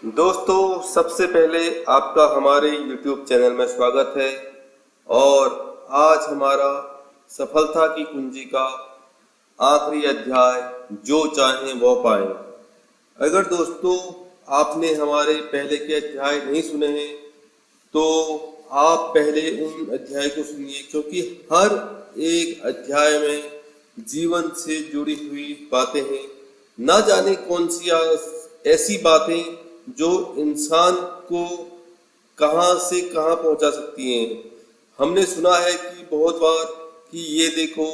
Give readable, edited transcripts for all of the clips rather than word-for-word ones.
दोस्तों, सबसे पहले आपका हमारे YouTube चैनल में स्वागत है। और आज हमारा सफलता की कुंजी का आखिरी अध्याय, जो चाहें वो पाएं। अगर दोस्तों आपने हमारे पहले के अध्याय नहीं सुने हैं तो आप पहले उन अध्याय को सुनिए, क्योंकि हर एक अध्याय में जीवन से जुड़ी हुई बातें हैं। ना जाने कौन सी ऐसी बातें जो इंसान को कहां से कहां पहुंचा सकती हैं। हमने सुना है कि बहुत बार कि ये देखो,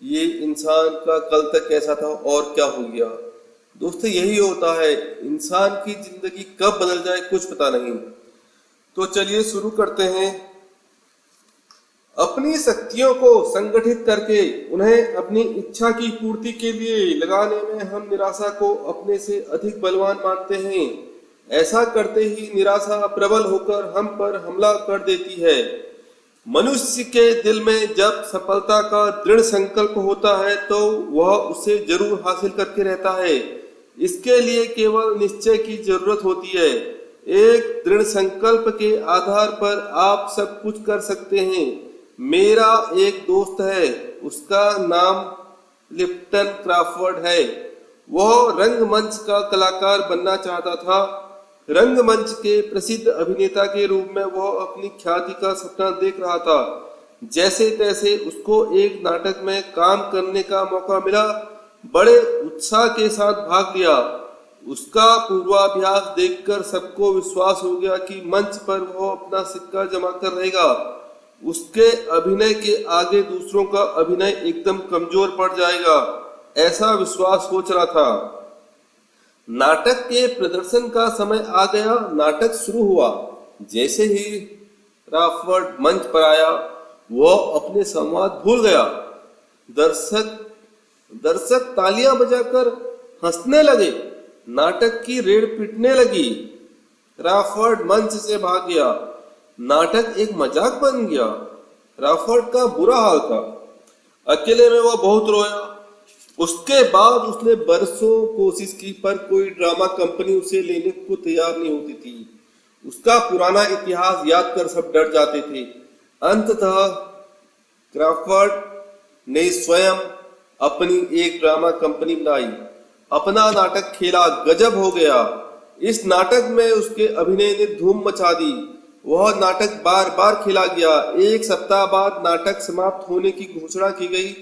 ये इंसान का कल तक कैसा था और क्या हो गया। दोस्तों, यही होता है, इंसान की जिंदगी कब बदल जाए कुछ पता नहीं। तो चलिए शुरू करते हैं। अपनी शक्तियों को संगठित करके उन्हें अपनी इच्छा की पूर्ति के लिए लगाने में हम निराशा को अपने से अधिक बलवान मानते हैं। ऐसा करते ही निराशा प्रबल होकर हम पर हमला कर देती है। मनुष्य के दिल में जब सफलता का दृढ़ संकल्प होता है तो वह उसे जरूर हासिल करके रहता है। इसके लिए केवल निश्चय की जरूरत होती है। एक दृढ़ संकल्प के आधार पर आप सब कुछ कर सकते हैं। मेरा एक दोस्त है, उसका नाम लिप्टन क्रॉफर्ड है। वह रंगमंच का कलाकार बनना चाहता था। रंगमंच के प्रसिद्ध अभिनेता के रूप में वह अपनी ख्याति का सपना देख रहा था। जैसे तैसे उसको एक नाटक में काम करने का मौका मिला। बड़े उत्साह के साथ भाग लिया। उसका पूर्वाभ्यास देखकर सबको विश्वास हो गया कि मंच पर वह अपना सिक्का जमा कर रहेगा। उसके अभिनय के आगे दूसरों का अभिनय एकदम कमजोर पड़ जाएगा, ऐसा विश्वास हो चला था। नाटक के प्रदर्शन का समय आ गया। नाटक शुरू हुआ। जैसे ही क्रॉफर्ड मंच पर आया, वह अपने संवाद भूल गया। दर्शक तालियां बजाकर हंसने लगे। नाटक की रेड़ पिटने लगी। क्रॉफर्ड मंच से भाग गया। नाटक एक मजाक बन गया। क्रॉफर्ड का बुरा हाल था। अकेले में वह बहुत रोया। उसके बाद उसने बरसों कोशिश की, पर कोई ड्रामा कंपनी उसे लेने को तैयार नहीं होती थी। उसका पुराना इतिहास याद कर सब डर जाते थे। अंततः क्रॉफर्ड ने स्वयं अपनी एक ड्रामा कंपनी बनाई। अपना नाटक खेला। गजब हो गया। इस नाटक में उसके अभिनय ने धूम मचा दी। वह नाटक बार बार खेला गया। एक सप्ताह बाद नाटक समाप्त होने की घोषणा की गई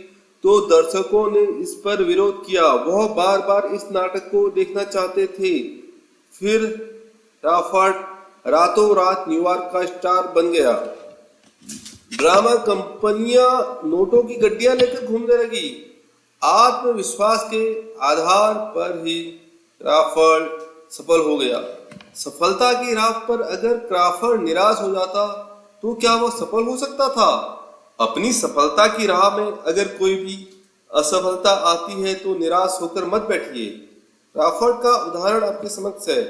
तो दर्शकों ने इस पर विरोध किया। वह बार बार इस नाटक को देखना चाहते थे। फिर क्रॉफर्ड रातों रात न्यूयॉर्क का स्टार बन गया। ड्रामा कंपनियां नोटों की गड्डियां लेकर घूमने लगी। आत्मविश्वास के आधार पर ही क्रॉफर्ड सफल हो गया। सफलता की राह पर अगर क्रॉफर्ड निराश हो जाता तो क्या वह सफल हो सकता था? अपनी सफलता की राह में अगर कोई भी असफलता आती है तो निराश होकर मत बैठिए। क्रॉफर्ड का उदाहरण आपके समक्ष है।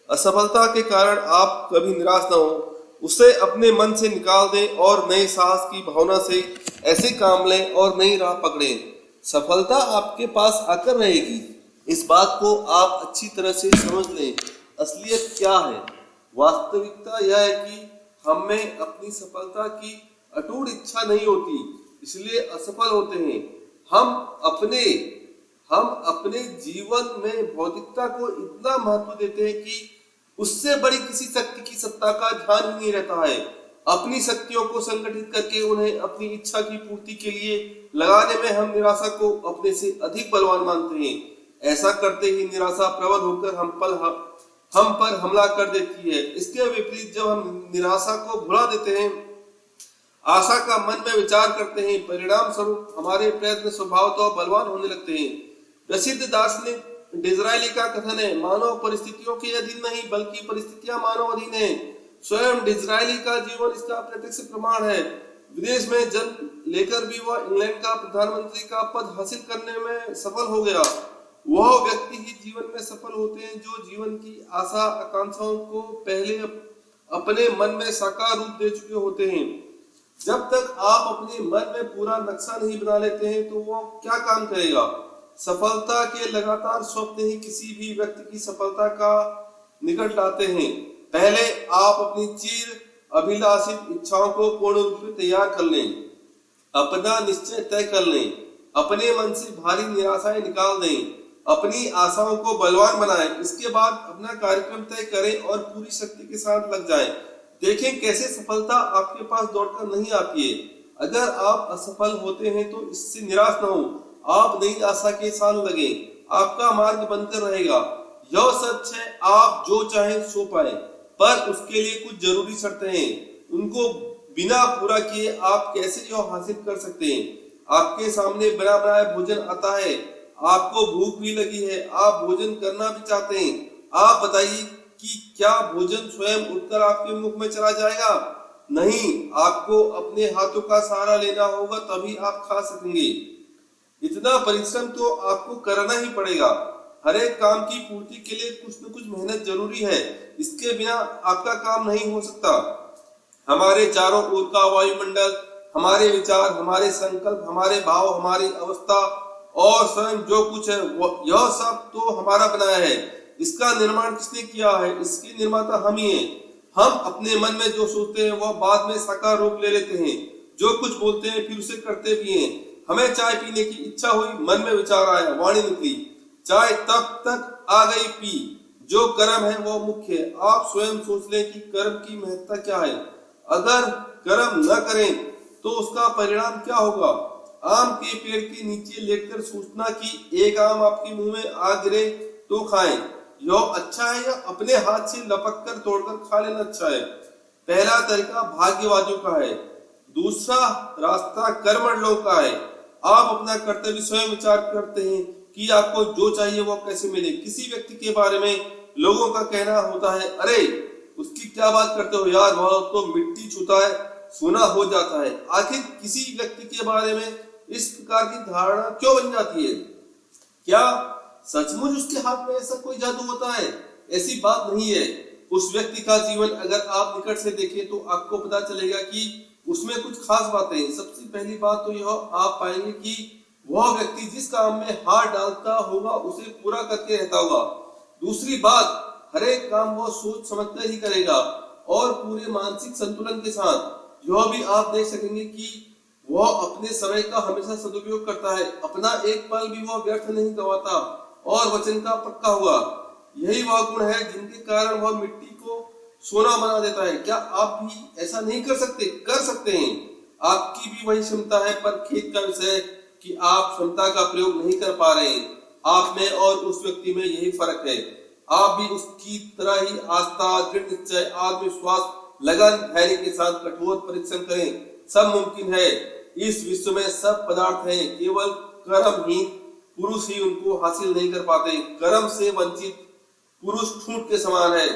असफलता के कारण आप कभी निराश न हो, उसे अपने मन से निकाल दें और नए साहस की भावना से ऐसे काम लें और नई राह पकड़ें। सफलता आपके पास आकर रहेगी। इस बात को आप अच्छी तरह से समझ लें। असलियत क्या है? वास्तविकता यह है कि हमें अपनी सफलता की अटूट इच्छा नहीं होती, इसलिए असफल होते हैं। हम अपने जीवन में भौतिकता को इतना महत्व देते हैं कि उससे बड़ी किसी शक्ति की सत्ता का ध्यान ही नहीं रहता है। अपनी शक्तियों को संगठित करके उन्हें अपनी इच्छा की पूर्ति के लिए लगाने में हम निराशा को अपने से अधिक बलवान मानते हैं। ऐसा करते ही निराशा प्रबल होकर हम पर हमला कर देती है। इसके विपरीत जब हम निराशा को भुला देते हैं, आशा का मन में विचार करते हैं, परिणाम स्वरूप हमारे प्रयत्न स्वभावतः बलवान होने लगते हैं। प्रसिद्ध दार्शनिक डिज़रायली का कथन है, मानव परिस्थितियों के अधीन नहीं बल्कि परिस्थितियां मानव अधीन है। स्वयं डिज़रायली का जीवन इसका प्रत्यक्ष प्रमाण है। विदेश में जन्म लेकर भी वह इंग्लैंड का प्रधानमंत्री का पद हासिल करने में सफल हो गया। वह व्यक्ति ही जीवन में सफल होते हैं जो जीवन की आशा आकांक्षाओं को पहले अपने मन में साकार रूप दे चुके होते हैं। जब तक आप अपने मन में पूरा नक्शा नहीं बना लेते हैं तो वो क्या काम करेगा? सफलता के लगातार स्वप्न ही किसी भी व्यक्ति की सफलता का निकट लाते हैं। पहले आप अपनी चिर अभिलाषित इच्छाओं को पूर्ण रूप से तैयार कर लें, अपना निश्चय तय कर लें, अपने मन से भारी निराशाएं निकाल दें, अपनी आशाओं को बलवान बनाएं। इसके बाद अपना कार्यक्रम तय करें और पूरी शक्ति के साथ लग जाएं। देखें कैसे सफलता आपके पास दौड़कर नहीं आती है। अगर आप असफल होते हैं तो इससे निराश न हो, आप नई आशा के साथ लगे, आपका मार्ग बनकर रहेगा। यह सच है, आप जो चाहें सो पाए, पर उसके लिए कुछ जरूरी शर्तें हैं। उनको बिना पूरा किए आप कैसे यह हासिल कर सकते हैं। आपके सामने बना बनाया भोजन आता है, आपको भूख भी लगी है, आप भोजन करना भी चाहते हैं। आप बताइए कि क्या भोजन स्वयं उठकर आपके मुख में चला जाएगा? नहीं, आपको अपने हाथों का सहारा लेना होगा, तभी आप खा सकेंगे। इतना परिश्रम तो आपको करना ही पड़ेगा। हर एक काम की पूर्ति के लिए कुछ न कुछ मेहनत जरूरी है, इसके बिना आपका काम नहीं हो सकता। हमारे चारों ओर का वायुमंडल, हमारे विचार, हमारे संकल्प, हमारे भाव, हमारी अवस्था और स्वयं जो कुछ है यह सब तो हमारा बनाया है। इसका निर्माण किसने किया है? इसके निर्माता हम ही हैं। हम अपने मन में जो सोचते हैं वह बाद में साकार रूप ले लेते हैं। जो कुछ बोलते हैं फिर उसे करते भी हैं। हमें चाय पीने की इच्छा हुई, मन में विचार आया, वाणी निकली, चाय तब तक आ गई, पी। जो कर्म है वो मुख्य है। आप स्वयं सोच लें कि कर्म की महत्ता क्या है। अगर कर्म न करें तो उसका परिणाम क्या होगा? आम के पेड़ के नीचे लेटकर सोचना कि एक आम आपके मुंह में आ गिरे तो खाएं, यह अच्छा है या अपने हाथ से लपक कर तोड़कर खा लेना अच्छा है? पहला तरीका भाग्यवादियों का है, दूसरा रास्ता कर्मठ लोगों का है। आप अपना कर्तव्य स्वयं विचार करते हैं कि आपको जो चाहिए वो कैसे मिले। किसी व्यक्ति के बारे में लोगों का कहना होता है, अरे उसकी क्या बात करते हो यार, वह तो मिट्टी छूता है, सोना हो जाता है। आखिर किसी व्यक्ति के बारे में इस प्रकार की धारणा क्यों बन जाती है? क्या सचमुच उसके हाथ में ऐसा कोई जादू होता है? ऐसी बात नहीं है। उस व्यक्ति का जीवन अगर आप निकट से देखें तो आपको पता चलेगा कि उसमें कुछ खास बातें हैं। सबसे पहली बात तो यह आप पाएंगे कि वह व्यक्ति जिस काम में हाथ डालता होगा उसे पूरा करके रहता होगा। दूसरी बात, हर एक काम वह सोच समझकर ही करेगा और पूरे मानसिक संतुलन के साथ। यह भी आप देख सकेंगे कि वह अपने समय का हमेशा सदुपयोग करता है, अपना एक पल भी वह व्यर्थ नहीं गवाता और वचन का पक्का हुआ। यही वह गुण है जिनके कारण वह मिट्टी को सोना बना देता है। क्या आप भी ऐसा नहीं कर सकते? कर सकते हैं। आपकी भी वही क्षमता है, पर खेद का विषय है कि आप क्षमता का प्रयोग नहीं कर पा रहे हैं। आप में और उस व्यक्ति में यही फर्क है। आप भी उसकी तरह ही आस्था, दृढ़ निश्चय, आत्मविश्वास, लगन, धैर्य के साथ कठोर परिश्रम करें। सब मुमकिन है। इस विश्व में सब पदार्थ हैं, केवल कर्महीन पुरुष ही उनको हासिल नहीं कर पाते। कर्म से वंचित पुरुष ठूंठ के समान है।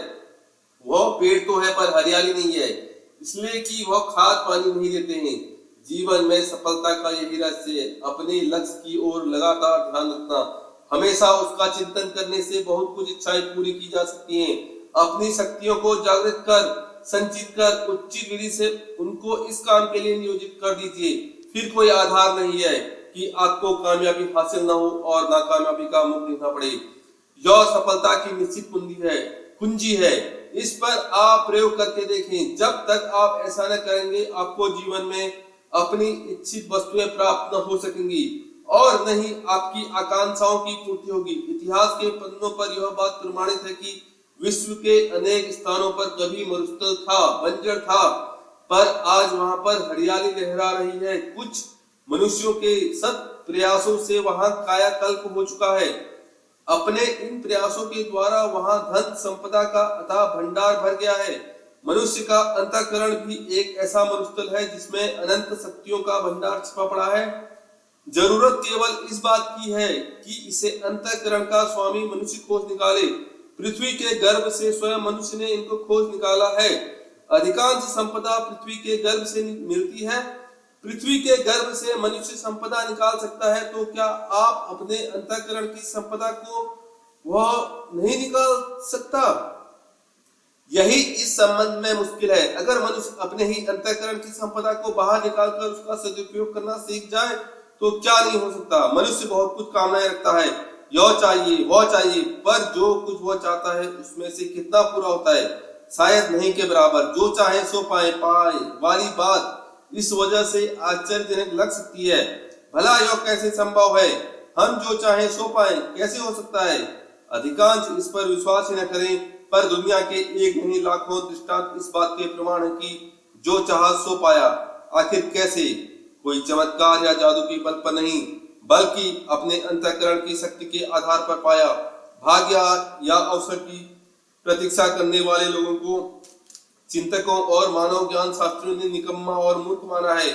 वह पेड़ तो है पर हरियाली नहीं है, इसलिए कि वह खाद पानी नहीं देते हैं। जीवन में सफलता का यही रहस्य है, अपने लक्ष्य की ओर लगातार ध्यान रखना। हमेशा उसका चिंतन करने से बहुत कुछ इच्छाएं पूरी की जा सकती हैं। अपनी शक्तियों को जागृत कर, संचित कर, उचित विधि से उनको इस काम के लिए नियोजित कर दीजिए। फिर कोई आधार नहीं है कि आपको कामयाबी हासिल न हो और नाकामयाबी का मुंह देखना पड़े। यह सफलता की निश्चित कुंजी है। इस पर आप प्रयोग करके देखें। जब तक आप ऐसा न करेंगे, आपको जीवन में अपनी इच्छित वस्तुएं प्राप्त न हो सकेंगी और न ही आपकी आकांक्षाओं की पूर्ति होगी। इतिहास के पन्नों पर यह बात प्रमाणित है कि विश्व के अनेक स्थानों पर कभी मरुस्थल था, बंजर था, पर आज वहां पर हरियाली लहरा रही है। कुछ मनुष्यों के सत प्रयासों से वहां कायाकल्प हो चुका है। अपने इन प्रयासों के द्वारा वहां धन संपदा का अथाह भंडार भर गया है। मनुष्य का अंतःकरण भी एक ऐसा मरुस्थल है जिसमें अनंत शक्तियों का भंडार छिपा पड़ा है। जरूरत केवल इस बात की है कि इसे अंतःकरण का स्वामी मनुष्य खोज निकाले। पृथ्वी के गर्भ से स्वयं मनुष्य ने इनको खोज निकाला है। अधिकांश संपदा पृथ्वी के गर्भ से मिलती है। पृथ्वी के गर्भ से मनुष्य संपदा निकाल सकता है, तो क्या आप अपने अंतःकरण की संपदा को वह नहीं निकाल सकता? यही इस संबंध में मुश्किल है। अगर मनुष्य अपने ही अंतःकरण की संपदा को बाहर निकालकर उसका सदुपयोग करना सीख जाए तो क्या नहीं हो सकता। मनुष्य बहुत कुछ कामनाएं रखता है, यह चाहिए वह चाहिए, पर जो कुछ वह चाहता है उसमें से कितना पूरा होता है? शायद नहीं के बराबर। जो चाहे सो पाए पाए वाली बात इस वजह से आश्चर्यजनक लग सकती है। भला यह कैसे संभव है? हम जो चाहे सो पाए कैसे हो सकता है? अधिकांश इस पर विश्वास ही न करें, पर दुनिया के एक नहीं लाखों दृष्टांत इस बात के प्रमाण है कि जो चाहा सो पाया। आखिर कैसे? कोई चमत्कार या जादू के बल पर नहीं, बल्कि अपने अंतःकरण की शक्ति के आधार पर पाया। भाग्य या अवसर की प्रतीक्षा करने वाले लोगों को चिंतकों और मानव ज्ञान शास्त्रियों ने निकम्मा और मूर्ख माना है।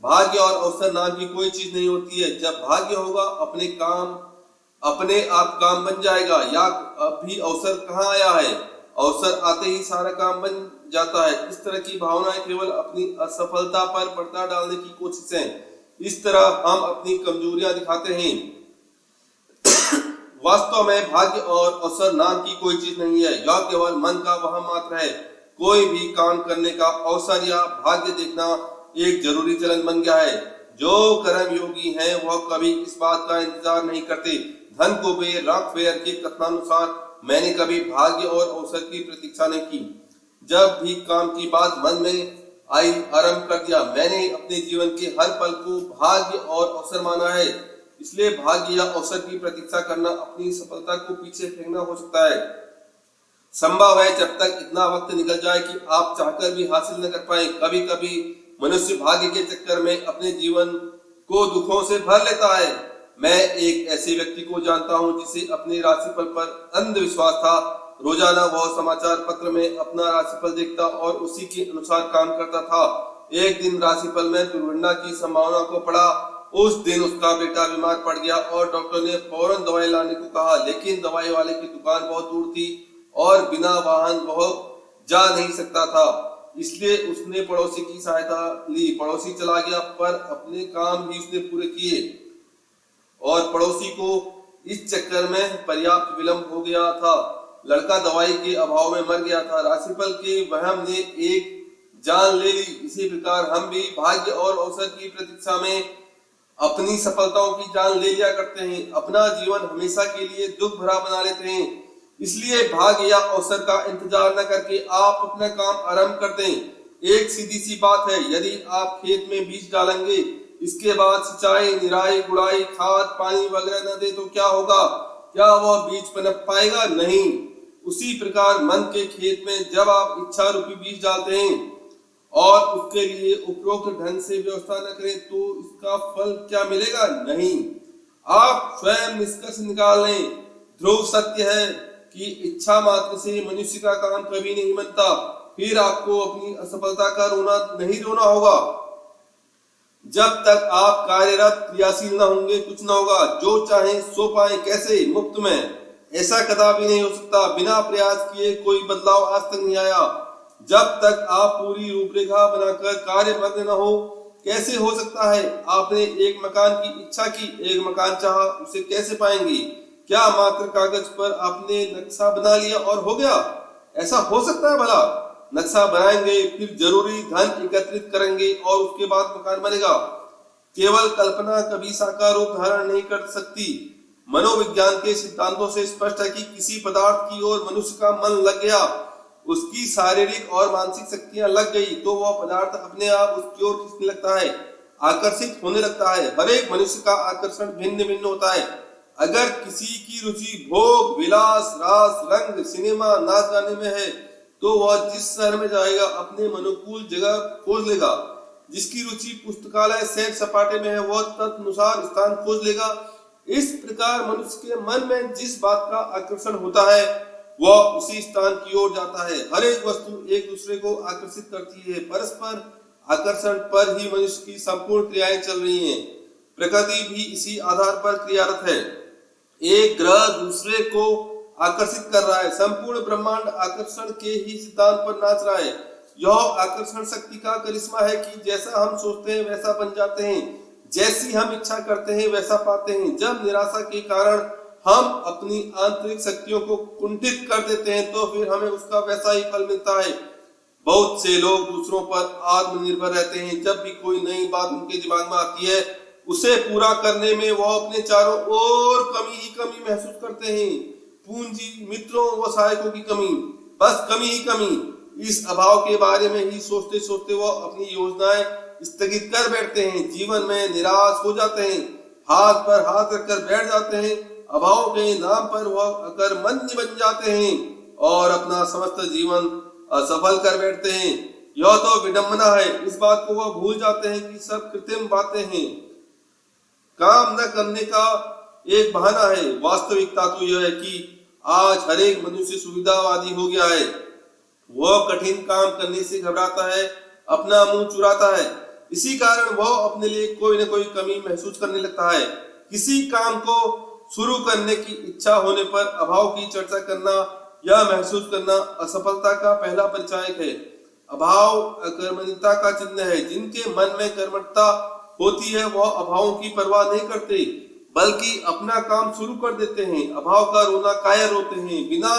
भाग्य और अवसर नाम की कोई चीज नहीं होती है। जब भाग्य होगा अपने आप काम बन जाएगा, या अभी अवसर कहाँ आया है? अवसर आते ही सारा काम बन जाता है। इस तरह की भावनाएं केवल अपनी असफलता पर पर्दा डालने की कोशिश है। इस तरह हम अपनी कमजोरियां दिखाते हैं। वास्तव में भाग्य और अवसर नाम की कोई चीज नहीं है। यह केवल मन का वहम मात्र है। कोई भी काम करने का अवसर या भाग्य देखना एक जरूरी चलन बन गया है। जो कर्म योगी हैं वह कभी इस बात का इंतजार नहीं करते। धन को रॉकफेलर के कथनानुसार मैंने कभी भाग्य और अवसर की प्रतीक्षा नहीं की। जब भी काम की बात मन में आई आरंभ कर दिया। मैंने अपने जीवन के हर पल को भाग्य और अवसर माना है। इसलिए भाग्य या अवसर की प्रतीक्षा करना अपनी सफलता को पीछे फेंकना हो सकता है। संभव है जब तक इतना वक्त निकल जाए कि आप चाहकर भी हासिल न कर पाए। कभी कभी मनुष्य भाग्य के चक्कर में अपने जीवन को दुखों से भर लेता है। मैं एक ऐसे व्यक्ति को जानता हूं जिसे अपने राशिफल पर अंधविश्वास था। रोजाना वह समाचार पत्र में अपना राशिफल देखता और उसी के अनुसार काम करता था। एक दिन राशिफल में दुर्घटना की संभावना को पढ़ा। उस दिन उसका बेटा बीमार पड़ गया और डॉक्टर ने फौरन दवाई लाने को कहा, लेकिन दवाई वाले की दुकान बहुत दूर थी और बिना वाहन वह जा नहीं सकता था। इसलिए उसने पड़ोसी की सहायता ली। पड़ोसी चला गया, पर अपने काम भी उसने पूरे किए और पड़ोसी को इस चक्कर में पर्याप्त विलंब हो गया था। लड़का दवाई के अभाव में मर गया था। राशिफल के वहम ने एक जान ले ली। इसी प्रकार हम भी भाग्य और अवसर की प्रतीक्षा में अपनी सफलताओं की जान ले लिया करते हैं। अपना जीवन हमेशा के लिए दुख भरा बना लेते हैं। इसलिए भाग्य या अवसर का इंतजार न करके आप अपना काम आरंभ कर दें। एक सीधी सी बात है, यदि आप खेत में बीज डालेंगे, इसके बाद सिंचाई, निराई, गुड़ाई, खाद, पानी वगैरह न दे तो क्या होगा? क्या वह बीज पनप पाएगा? नहीं। उसी प्रकार मन के खेत में जब आप इच्छा रूपी बीज डालते हैं और उसके लिए उपरोक्त ढंग से व्यवस्था न करें तो इसका फल क्या मिलेगा? नहीं। आप स्वयं निष्कर्ष निकाल लें। ध्रुव सत्य है कि इच्छा मात्र से मनुष्य का काम कभी नहीं बनता। फिर आपको अपनी असफलता का नहीं रोना होगा। जब तक आप कार्यरत क्रियाशील न होंगे कुछ न होगा। जो चाहे सो पाए कैसे? मुफ्त में। ऐसा कदापि नहीं हो सकता। बिना प्रयास किए कोई बदलाव आज तक नहीं आया। जब तक आप पूरी रूपरेखा बनाकर कार्यमग्न न हो कैसे हो सकता है? आपने एक मकान की इच्छा की, एक मकान चाहा, उसे कैसे पाएंगे? क्या मात्र कागज पर आपने नक्शा बना लिया और हो गया? ऐसा हो सकता है भला? नक्शा बनाएंगे, फिर जरूरी धन एकत्रित करेंगे और उसके बाद मकान बनेगा। केवल कल्पना कभी साकार रूप धारण नहीं कर सकती। मनोविज्ञान के सिद्धांतों से स्पष्ट है कि किसी पदार्थ की ओर मनुष्य का मन लग गया, उसकी शारीरिक और मानसिक शक्तियां लग गई, तो वह पदार्थ अपने आप उसकी ओर खींचने लगता है, आकर्षित होने लगता है। हर एक मनुष्य का आकर्षण भिन्न भिन्न होता है। अगर किसी की रुचि भोग, विलास, रास, रंग, सिनेमा, नाच गाने में है तो वह जिस शहर में जाएगा अपने अनुकूल जगह खोज लेगा। जिसकी रुचि पुस्तकालय, सैर सपाटे में है वह तदनुसार स्थान खोज लेगा। इस प्रकार मनुष्य के मन में जिस बात का आकर्षण होता है वह उसी स्थान की ओर जाता है। हर एक वस्तु एक दूसरे को आकर्षित करती है। परस्पर आकर्षण पर ही मनुष्य की संपूर्ण क्रियाएं चल रही हैं। प्रकृति भी इसी आधार पर क्रियारत है। एक ग्रह दूसरे को आकर्षित कर रहा है। संपूर्ण ब्रह्मांड आकर्षण के ही सिद्धांत पर नाच रहा है। यह आकर्षण शक्ति का करिश्मा है कि जैसा हम सोचते हैं वैसा बन जाते हैं, जैसी हम इच्छा करते हैं वैसा पाते हैं। जब निराशा के कारण हम अपनी आंतरिक शक्तियों को कुंठित कर देते हैं तो फिर हमें उसका वैसा ही फल मिलता है। बहुत से लोग दूसरों पर आत्मनिर्भर रहते हैं। जब भी कोई नई बात उनके दिमाग में आती है उसे पूरा करने में वह अपने चारों ओर कमी ही कमी महसूस करते हैं। पूंजी, मित्रों व सहायकों की कमी, बस कमी ही कमी। इस अभाव के बारे में ही सोचते सोचते वह अपनी योजनाएं स्थगित कर बैठते हैं। जीवन में निराश हो जाते हैं, हाथ पर हाथ रखकर बैठ जाते हैं। अभाव के नाम पर वह अकर्मण्य बन जाते हैं और अपना समस्त जीवन असफल कर बैठते हैं। यह तो विडंबना है। इस बात को वह भूल जाते हैं कि सब कृत्रिम बातें हैं, काम न करने का एक बहाना है। वास्तविकता तो यह है कि आज हर एक मनुष्य सुविधावादी हो गया है। वह कठिन काम करने से घबराता है, अपना मुंह चुराता है। इसी कारण वह अपने लिए कोई न कोई कमी महसूस करने लगता है। किसी काम को शुरू करने की इच्छा होने पर अभाव की चर्चा करना या महसूस करना असफलता का पहला परिचायक है। अभाव अकर्मण्यता का चिन्ह है। जिनके मन में कर्मठता होती है वह अभावों की परवाह नहीं करते, बल्कि अपना काम शुरू कर देते हैं। अभाव का रोना कायर रोते हैं। बिना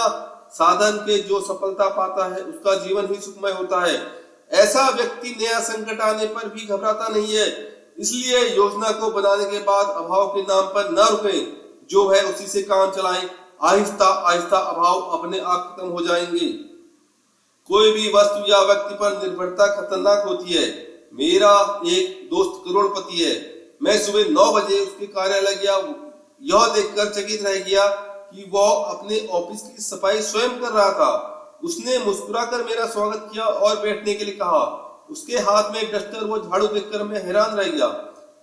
साधन के जो सफलता पाता है उसका जीवन ही सुखमय होता है। ऐसा व्यक्ति नया संकट आने पर भी घबराता नहीं है। इसलिए योजना को बनाने के बाद अभाव के नाम पर न रुके, जो है उसी से काम चलाएं। आहिस्ता आहिस्ता अभाव अपने आप खत्म हो जाएंगे। कोई भी वस्तु या व्यक्ति पर निर्भरता खतरनाक होती है। मेरा एक दोस्त करोड़पति है। मैं सुबह 9 बजे उसके कार्यालय गया। यह देखकर चकित रह गया कि वह अपने ऑफिस की सफाई स्वयं कर रहा था। उसने मुस्कुराकर मेरा स्वागत किया और बैठने के लिए कहा। उसके हाथ में डस्टर व झाड़ू देखकर मैं हैरान रह गया।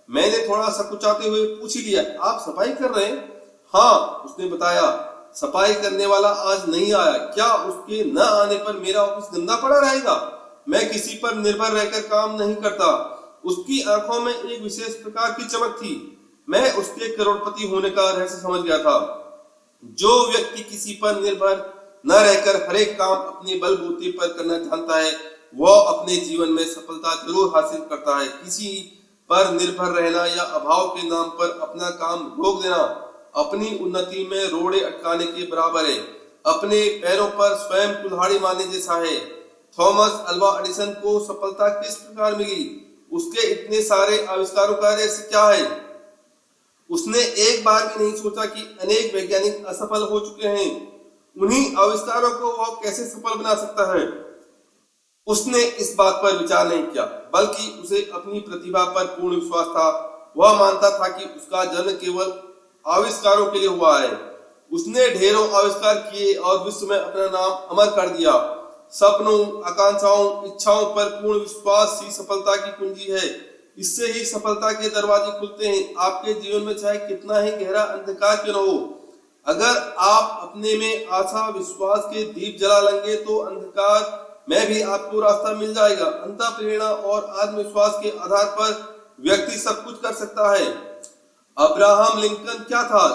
मैंने थोड़ा सकुचाते हुए पूछ ही लिया, आप सफाई कर रहे हैं? हाँ, उसने बताया। सफाई करने वाला आज नहीं आया। क्या उसके न आने पर मेरा ऑफिस गंदा पड़ा रहेगा? मैं किसी पर निर्भर रहकर काम नहीं करता। उसकी आंखों में एक विशेष प्रकार की चमक थी। मैं उसके करोड़पति होने का रहस्य समझ गया था। जो व्यक्ति किसी पर निर्भर न रहकर हर एक काम अपने बलबूते पर करना जानता है वह अपने जीवन में सफलता जरूर हासिल करता है। किसी पर निर्भर रहना या अभाव के नाम पर अपना काम रोक देना अपनी उन्नति में रोड़े अटकाने के बराबर है। अपने पैरों पर स्वयं कुल्हाड़ी मारने जैसा है। थॉमस अल्वा एडिसन को सफलता किस प्रकार मिली? उसके इतने सारे आविष्कारों का रहस्य क्या है? उसने एक बार भी नहीं सोचा कि अनेक वैज्ञानिक असफल हो चुके हैं। उन्हीं आविष्कारों को वह कैसे सफल बना सकता है? उसने इस बात पर विचार नहीं किया, बल्कि उसे अपनी प्रतिभा पर पूर्ण विश्वास था। वह मानता था कि उसका जन्म केवल आविष्कारों के लिए हुआ है। उसने ढेरों आविष्कार किए और विश्व में अपना नाम अमर कर दिया। सपनों, आकांक्षाओं, इच्छाओं पर पूर्ण विश्वास ही सफलता की कुंजी है। इससे ही सफलता के दरवाजे खुलते हैं। आपके जीवन में चाहे कितना ही गहरा अंधकार क्यों न हो, अगर आप अपने में आशा विश्वास के दीप जला लेंगे तो अंधकार में भी आपको रास्ता मिल जाएगा। अंतः प्रेरणा और आत्मविश्वास के आधार पर व्यक्ति सब कुछ कर सकता है। अब्राहम लिंकन क्या था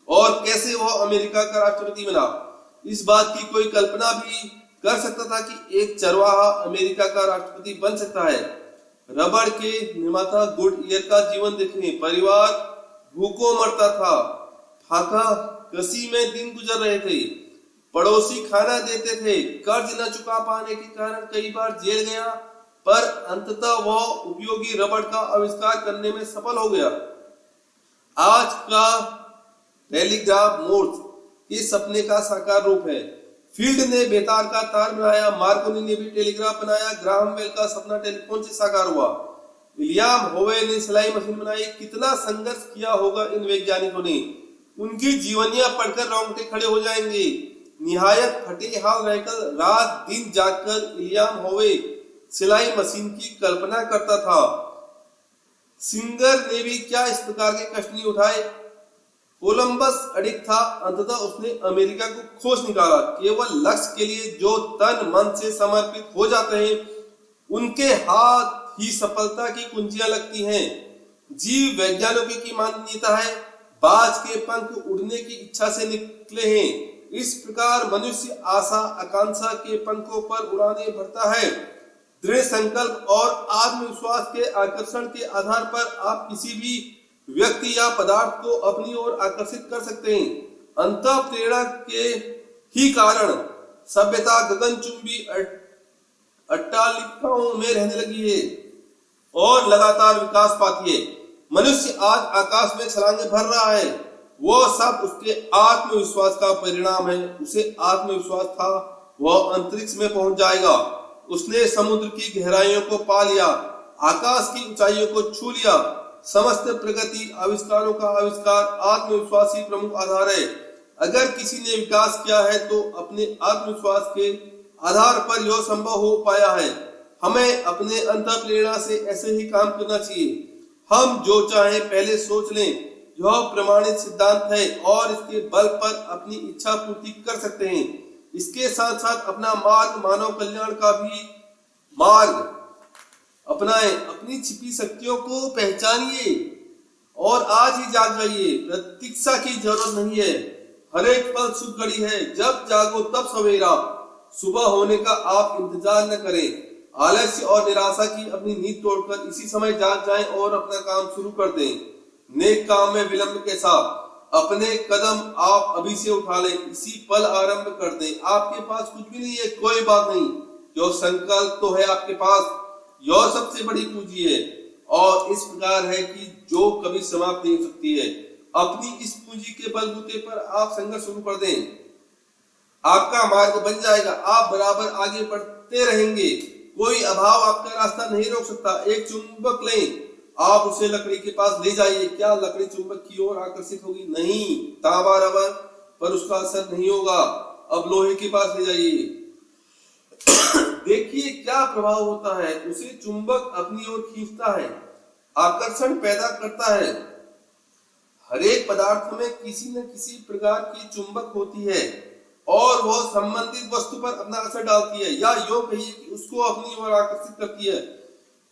और कैसे वह अमेरिका का राष्ट्रपति बना? इस बात की कोई कल्पना भी कर सकता था कि एक चरवाहा अमेरिका का राष्ट्रपति बन सकता है? रबड़ के निर्माता गुडईयर का जीवन देखें। परिवार भूखों मरता था, फाका कसी में दिन गुजर रहे थे, पड़ोसी खाना देते थे, कर्ज न चुका पाने के कारण कई बार जेल गया, पर अंततः वह उपयोगी रबड़ का आविष्कार करने में सफल हो गया। आज का टेलीग्राफ मोर्स के सपने का साकार रूप है। फील्ड ने बेतार का तार बनाया, मार्कोनी ने भी टेलीग्राफ बनाया, ग्राहम बेल का सपना टेलीफोन से साकार हुआ, विलियम होवे ने सिलाई मशीन बनाई। कितना संघर्ष किया होगा इन वैज्ञानिकों ने। उनकी जीवनियां पढ़कर रोंगटे खड़े हो जाएंगे। निहायत फटे हाल रहकर रात दिन जागकर विलियम होवे सिलाई मशीन की कल्पना करता था। सिंगर ने भी क्या इस प्रकार के कष्ट नहीं उठाए? कोलंबस अडिग था, अंततः उसने अमेरिका को खोज निकाला। केवल लक्ष्य के लिए जो तन मन से समर्पित हो जाते हैं उनके हाथ ही सफलता की कुंजियां लगती हैं। जीव वैज्ञानिकों की मान्यता है बाज के पंख उड़ने की इच्छा से निकले हैं। इस प्रकार मनुष्य आशा आकांक्षा के पंखों पर उड़ाने भरता है। दृढ़ संकल्प और आत्मविश्वास के आकर्षण के आधार पर आप किसी भी व्यक्ति या पदार्थ को अपनी ओर आकर्षित कर सकते हैं। अंतः प्रेरणा के ही कारण सभ्यता गगनचुंबी अट्टालिकाओं में रहने लगी है। और लगातार विकास पाती है। मनुष्य आज आकाश में छलांगे भर रहा है, वो सब उसके आत्मविश्वास का परिणाम है। उसे आत्मविश्वास था वह अंतरिक्ष में पहुंच जाएगा। उसने समुद्र की गहराइयों को पा लिया, आकाश की ऊंचाइयों को छू लिया। समस्त प्रगति आविष्कारों का आविष्कार आत्मविश्वास ही प्रमुख आधार है। अगर किसी ने विकास किया है तो अपने आत्मविश्वास के आधार पर यह संभव हो पाया है। हमें अपने अंतर प्रेरणा से ऐसे ही काम करना चाहिए। हम जो चाहें पहले सोच लें, यह प्रमाणित सिद्धांत है और इसके बल पर अपनी इच्छा पूर्ति कर सकते हैं। इसके साथ साथ अपना मार्ग, मानव कल्याण का भी मार्ग अपनाएं। अपनी छिपी शक्तियों को पहचानिए और आज ही जाग जाइए। प्रतीक्षा की जरूरत नहीं है, हर एक पल शुभ घड़ी है। जब जागो तब सवेरा, सुबह होने का आप इंतजार न करें। आलस्य और निराशा की अपनी नींद तोड़कर इसी समय जाग जाएं और अपना काम शुरू कर दें। नेक काम में विलंब कैसा, अपने कदम आप अभी से उठा लें, इसी पल आरंभ कर दें। आपके पास कुछ भी नहीं है, कोई बात नहीं, जो संकल्प तो है आपके पास, यह सबसे बड़ी पूंजी है और इस प्रकार है कि जो कभी समाप्त नहीं हो सकती है। अपनी इस पूंजी के बलबूते पर आप संघर्ष शुरू कर दें, आपका मार्ग बन जाएगा। आप बराबर आगे बढ़ते रहेंगे, कोई अभाव आपका रास्ता नहीं रोक सकता। एक चुंबक लें, आप उसे लकड़ी के पास ले जाइए, क्या लकड़ी चुंबक की ओर आकर्षित होगी? नहीं। तांबा रबर पर उसका असर नहीं होगा। अब लोहे के पास ले जाइए, देखिए क्या प्रभाव होता है। उसे चुंबक अपनी ओर खींचता है, आकर्षण पैदा करता है। हर एक पदार्थ में किसी न किसी प्रकार की चुंबक होती है और वह संबंधित वस्तु पर अपना असर डालती है, या यूं कहिए कि उसको अपनी ओर आकर्षित करती है।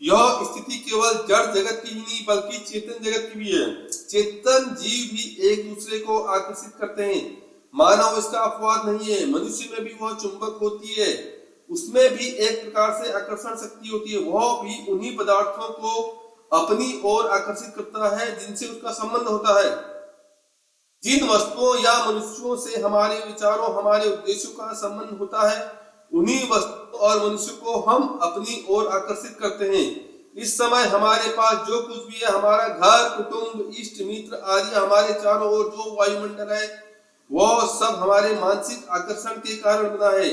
यह स्थिति केवल जड़ जगत की ही नहीं बल्कि चेतन जगत की भी है। चेतन जीव भी एक दूसरे को आकर्षित करते हैं। मानव इसका अपवाद नहीं है। मनुष्य में भी वह चुंबक होती है, उसमें भी एक प्रकार से आकर्षण शक्ति होती है। वह भी उन्हीं पदार्थों को अपनी ओर आकर्षित करता है जिनसे उसका संबंध होता है। जिन वस्तुओं या मनुष्यों से हमारे विचारों, हमारे उद्देश्यों का संबंध होता है, उन्हीं वस्तु और मनुष्य को हम अपनी ओर आकर्षित करते हैं। इस समय हमारे पास जो कुछ भी है, हमारा घर, कुटुंब, इष्ट मित्र आदि, हमारे चारों ओर जो वायुमंडल है, वह सब हमारे मानसिक आकर्षण के कारण बना है।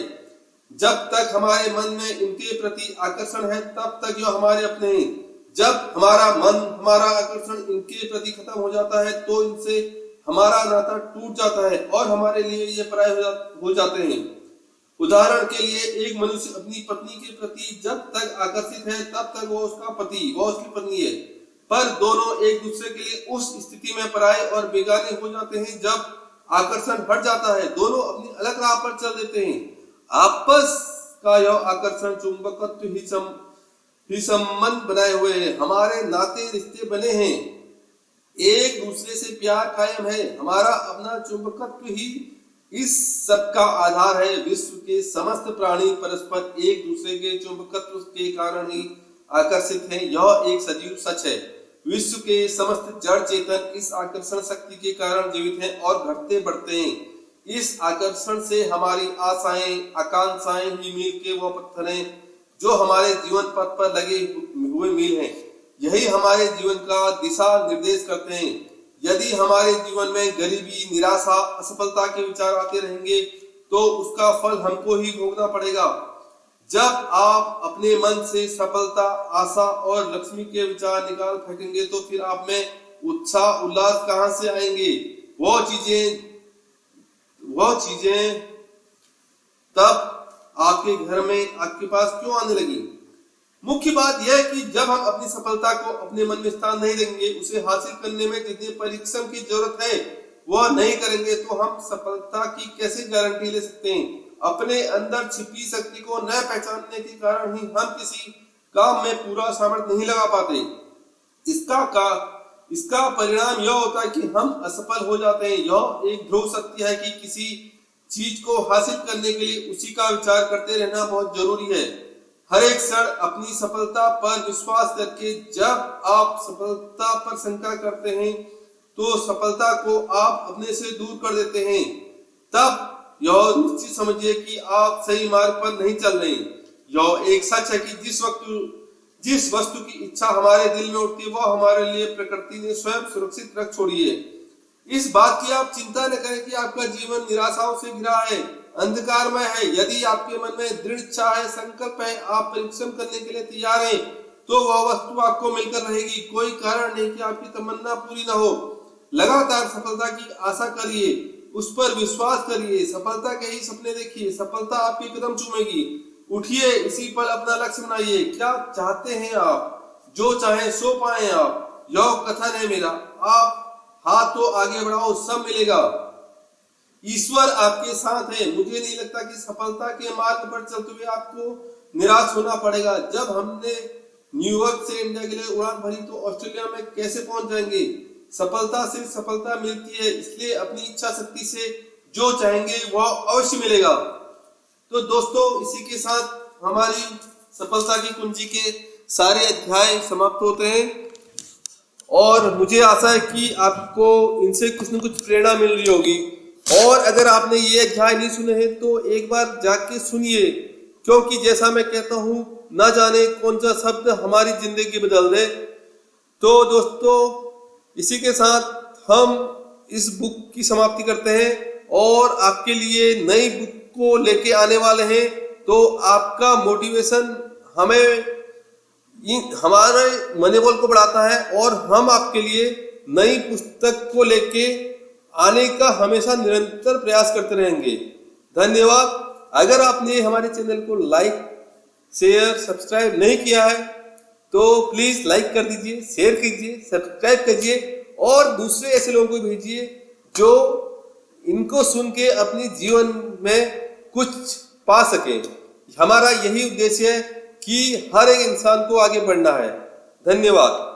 जब तक हमारे मन में इनके प्रति आकर्षण है तब तक यह हमारे अपने हैं। जब हमारा मन, हमारा आकर्षण इनके प्रति खत्म हो जाता है तो इनसे हमारा नाता टूट जाता है और हमारे लिए ये पराये हो जाते हैं। उदाहरण के लिए, एक मनुष्य अपनी पत्नी के प्रति जब तक आकर्षित है तब तक वो उसका पति, वो उसकी पत्नी है, पर दोनों एक दूसरे के लिए उस स्थिति में पराये और बेगाने हो जाते हैं जब आकर्षण हट जाता है। दोनों अपनी अलग राह पर चल देते हैं। आपस का यह आकर्षण चुंबकत्व ही संबंध बनाए हुए है। हमारे नाते रिश्ते बने हैं, एक दूसरे से प्यार कायम है। हमारा अपना चुंबकत्व ही इस सब का आधार है। विश्व के समस्त प्राणी परस्पर एक दूसरे के चुंबकत्व के कारण ही आकर्षित हैं। यह एक सजीव सच है। विश्व के समस्त जड़ चेतन इस आकर्षण शक्ति के कारण जीवित हैं और घटते बढ़ते हैं। इस आकर्षण से हमारी आशाएं, आकांक्षाएं ही मील के वो पत्थर हैं जो हमारे जीवन पथ पर लगे हुए मील हैं। यही हमारे जीवन का दिशा निर्देश करते हैं। यदि हमारे जीवन में गरीबी, निराशा, असफलता के विचार आते रहेंगे तो उसका फल हमको ही भोगना पड़ेगा। जब आप अपने मन से सफलता, आशा और लक्ष्मी के विचार निकाल फेंकेंगे तो फिर आप में उत्साह, उल्लास कहां से आएंगे? वो चीजें तब आपके घर में, आपके पास क्यों आने लगी? मुख्य बात यह है कि जब हम अपनी सफलता को अपने मन में स्थान नहीं देंगे, उसे हासिल करने में जितने परिश्रम की जरूरत है वह नहीं करेंगे, तो हम सफलता की कैसे गारंटी ले सकते हैं? अपने अंदर छिपी शक्ति को न पहचानने के कारण ही हम किसी काम में पूरा सामर्थ्य नहीं लगा पाते। इसका परिणाम यह होता है कि हम असफल हो जाते हैं। यह एक ध्रुव सत्य है कि किसी चीज को हासिल करने के लिए उसी का विचार करते रहना बहुत जरूरी है। हर एक क्षण अपनी सफलता पर विश्वास करके जब आप सफलता पर शंका करते हैं तो सफलता को आप अपने से दूर कर देते हैं। तब यह निश्चित समझिए कि आप सही मार्ग पर नहीं चल रहे। यह एक सच है कि जिस वक्त जिस वस्तु की इच्छा हमारे दिल में उठती है वह हमारे लिए प्रकृति ने स्वयं सुरक्षित रख छोड़ी है। इस बात की आप चिंता न करें कि आपका जीवन निराशाओं से घिरा है, अंधकारमय है। यदि आपके मन में दृढ़ इच्छा है, संकल्प है, आप परिश्रम करने के लिए तैयार हैं, तो वह वस्तु आपको मिलकर रहेगी। कोई कारण नहीं कि आपकी तमन्ना पूरी ना हो। लगातार सफलता की आशा करिए, उस पर विश्वास करिए, सफलता के ही सपने देखिए, सफलता आपके कदम चूमेगी। उठिए, इसी पर अपना लक्ष्य बनाइए। क्या चाहते हैं आप? जो चाहें सो पाए आप। यह कथन है मेरा, आप हाथ तो आगे बढ़ाओ, सब मिलेगा। ईश्वर आपके साथ है। मुझे नहीं लगता कि सफलता के मार्ग पर चलते हुए आपको निराश होना पड़ेगा। जब हमने न्यूयॉर्क से इंडिया के लिए उड़ान भरी तो ऑस्ट्रेलिया में कैसे पहुंच जाएंगे? सफलता से सफलता मिलती है, इसलिए अपनी इच्छा शक्ति से जो चाहेंगे वह अवश्य मिलेगा। तो दोस्तों, इसी के साथ हमारी सफलता की कुंजी के सारे अध्याय समाप्त होते हैं और मुझे आशा है कि आपको इनसे कुछ न कुछ प्रेरणा मिल रही होगी। और अगर आपने ये अध्याय नहीं सुने हैं तो एक बार जाके सुनिए, क्योंकि जैसा मैं कहता हूँ, ना जाने कौन सा शब्द हमारी जिंदगी बदल दे। तो दोस्तों, इसी के साथ हम इस बुक की समाप्ति करते हैं और आपके लिए नई बुक को लेके आने वाले हैं। तो आपका मोटिवेशन हमारे मनोबल को बढ़ाता है और हम आपके लिए नई पुस्तक को लेके आने का हमेशा निरंतर प्रयास करते रहेंगे। धन्यवाद। अगर आपने हमारे चैनल को लाइक, शेयर, सब्सक्राइब नहीं किया है तो प्लीज लाइक कर दीजिए, शेयर कीजिए, सब्सक्राइब कीजिए और दूसरे ऐसे लोगों को भेजिए जो इनको सुन के अपने जीवन में कुछ पा सके। हमारा यही उद्देश्य है कि हर एक इंसान को आगे बढ़ना है। धन्यवाद।